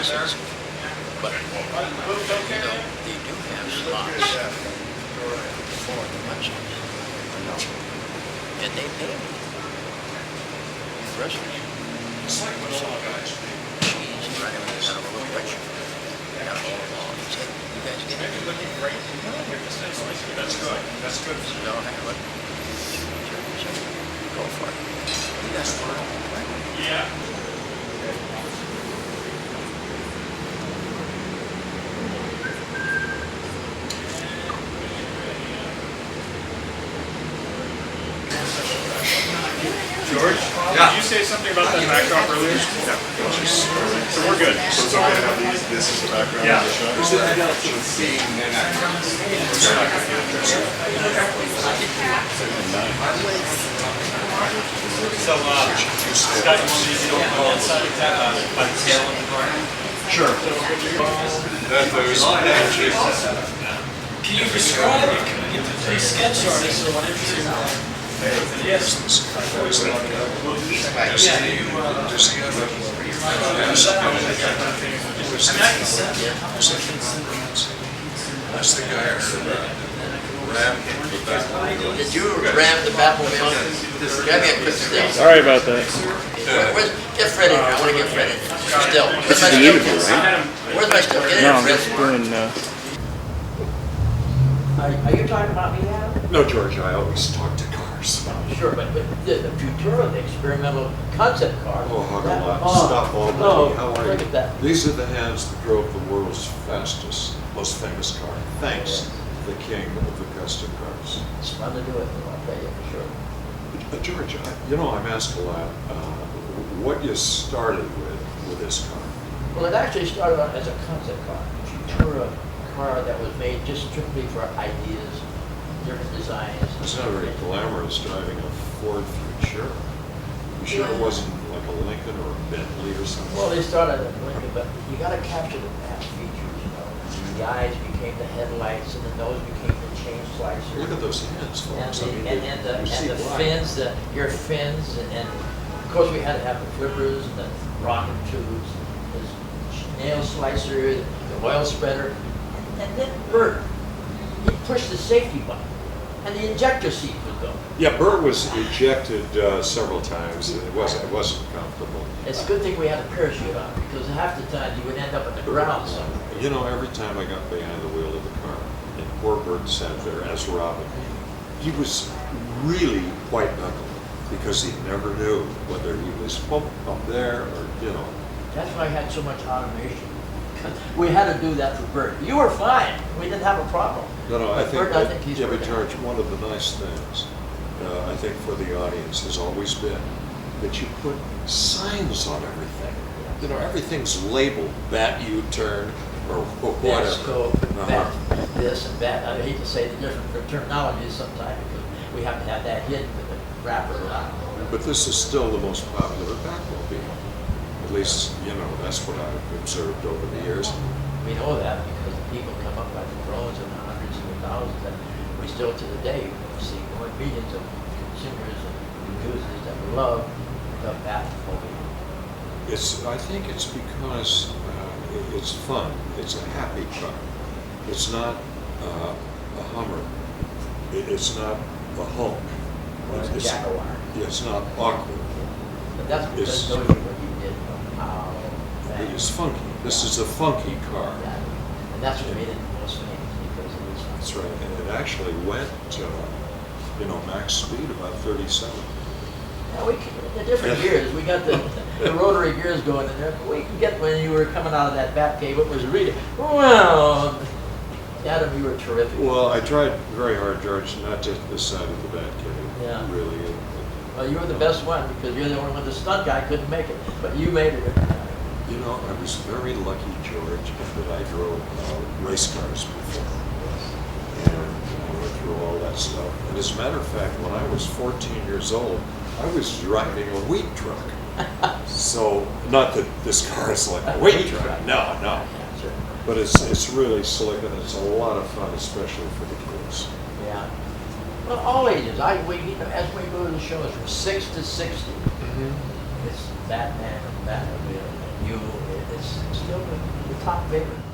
pieces, but you know, they do have slots for the punches. And they pay me. Wrestlers. Cheese right on the kind of a little pressure. Got all along. He said, you guys get it? That's good. That's good. No, hang on. Sure. Go for it. You got it, right? Yeah. George? Yeah. Did you say something about that backdrop earlier? Yeah. So we're good. So it's okay to have these, this is the background Yeah. of the shot? So, Scott, you want me to go on that side by the tail of the car? Sure. Can you describe it? Please sketch artists or whatever. Yes. That's the guy ram the Batmobile. Did you ram the Batmobile? Grab me a quick still. Sorry about that. Get Fred in here. I want to get Fred in here. Still. Where's my The still? interview, right? Where's my still? Get in No, here, I'm Fred. just doing, Are you talking about me now? No, George, I always talk to cars. Sure, but the Futura, the experimental concept car. Oh, hug a that- lot. oh, Stop all no, day. How are look you? at that. These are the hands that drove the world's fastest, most famous car. Thanks, the king of the custom cars. It's fun to do it, I'll tell you for sure. George, I'm asked a lot, what you started with this car. Well, it actually started out as a concept car, Futura car that was made just strictly for ideas, different designs. It's not very glamorous driving a Ford Futura. You sure it wasn't like a Lincoln or a Bentley or something? Well, they started at Lincoln, but you gotta capture the past features, you know. The eyes became the headlights and the nose became the chain slicer. Look at those hands, folks. I mean, And the you see why. fins, your fins, and of course we had to have the flippers and the rocket tubes, this nail slicer, the oil spreader, and then Bert, he pushed the safety button, and the injector seat would go. Yeah, Bert was ejected several times. It wasn't comfortable. It's a good thing we had a parachute on, because half the time you would end up on the ground somewhere. You know, every time I got behind the wheel of the car, and poor Bert sat there as Robin, he was really white knuckled because he never knew whether he was up there or, you know. That's why I had so much automation. We had to do that for Bert. You were fine. We didn't have a problem. No, I But think, Bert, I think he's yeah, but working. George, one of the nice things, I think for the audience has always been that you put signs on everything. You know, everything's labeled, bat U-turn, or whatever. Bat scope, Uh-huh. bat this and bat. I hate to say the different terminologies sometimes because we have to have that hidden with the wrapper around. But this is still the most popular Batmobile. At least, you know, that's what I've observed over the years. We know that because the people come up by the drones in the hundreds and the thousands, and we still to the day see more millions of consumers and users that love the Batmobile. I think it's because it's fun. It's a happy car. It's not a Hummer. It's not a Hulk. Or a Jaguar. It's not awkward. But that's because It's- those are what you did. How It is funky. This is a funky car. And that's what made it the most famous because it was fun. That's right. And it actually went, max speed about 37. Now the different gears, we got the rotary gears going in there, but we can get when you were coming out of that bat cave, it was really, well, Adam, you were terrific. Well, I tried very hard, George, not to hit this side of the Batcave. Yeah. Really. Well, you were the best one because you're the only one, the stunt guy couldn't make it, but you made it. You know, I was very lucky, George, that I drove race cars before. And I went through all that stuff. And as a matter of fact, when I was 14 years old, I was driving a wheat truck. So, not that this car is like a wheat truck. No. Yeah, sure. But it's really slick and it's a lot of fun, especially for the kids. Yeah. Well, all ages. As we go to the shows from 6 to 60, it's Batman and Batmobile. you, it's still the top favorite.